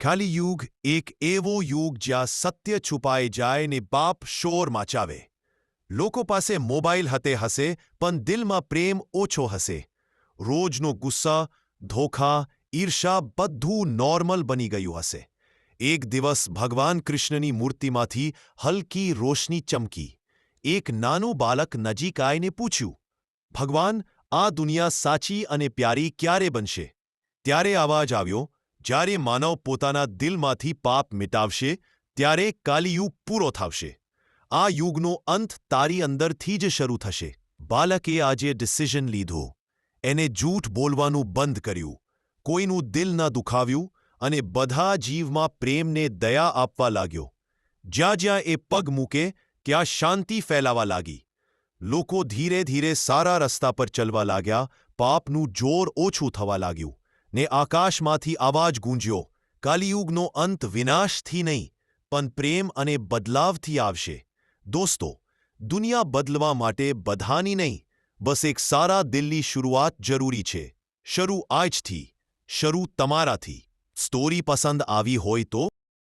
કલિયુગ એક એવો યુગ જ્યાં સત્ય છુપાઈ જાય ને પાપ શોર મચાવે. લોકો પાસે મોબાઈલ હશે પણ દિલમાં પ્રેમ ઓછો હશે. રોજનો ગુસ્સા, ધોખા, ઈર્ષા બધું નોર્મલ બની ગયું હશે. એક દિવસ ભગવાન કૃષ્ણની મૂર્તિમાંથી હલકી રોશની ચમકી. એક નાનું બાળક નજીક આવીને પૂછ્યું, ભગવાન, આ દુનિયા સાચી અને પ્યારી ક્યારે બનશે? ત્યારે અવાજ આવ્યો, જ્યારે માનવ પોતાના દિલમાંથી પાપ મિટાવશે ત્યારે કલિયુગ પૂરો થશે. આ યુગનો અંત તારી અંદરથી જ શરૂ થશે. બાળકે આજે ડિસિઝન લીધો. એને જૂઠ બોલવાનું બંધ કર્યું, કોઈનું દિલ ન દુખાવ્યું અને બધા જીવમાં પ્રેમને દયા આપવા લાગ્યો. જ્યાં જ્યાં એ પગ મૂકે ત્યાં શાંતિ ફેલાવા લાગી. લોકો ધીરે ધીરે સારા રસ્તા પર ચાલવા લાગ્યા, પાપનું જોર ઓછું થવા લાગ્યું ને આકાશમાંથી અવાજ ગૂંજ્યો, કલિયુગનો અંત વિનાશથી નહીં પણ પ્રેમ અને બદલાવથી આવશે. દોસ્તો, દુનિયા બદલવા માટે બધાની નહીં, બસ એક સારા દિલની શરૂઆત જરૂરી છે. શરૂ આજથી, શરૂ તમારાથી. સ્ટોરી પસંદ આવી હોય તો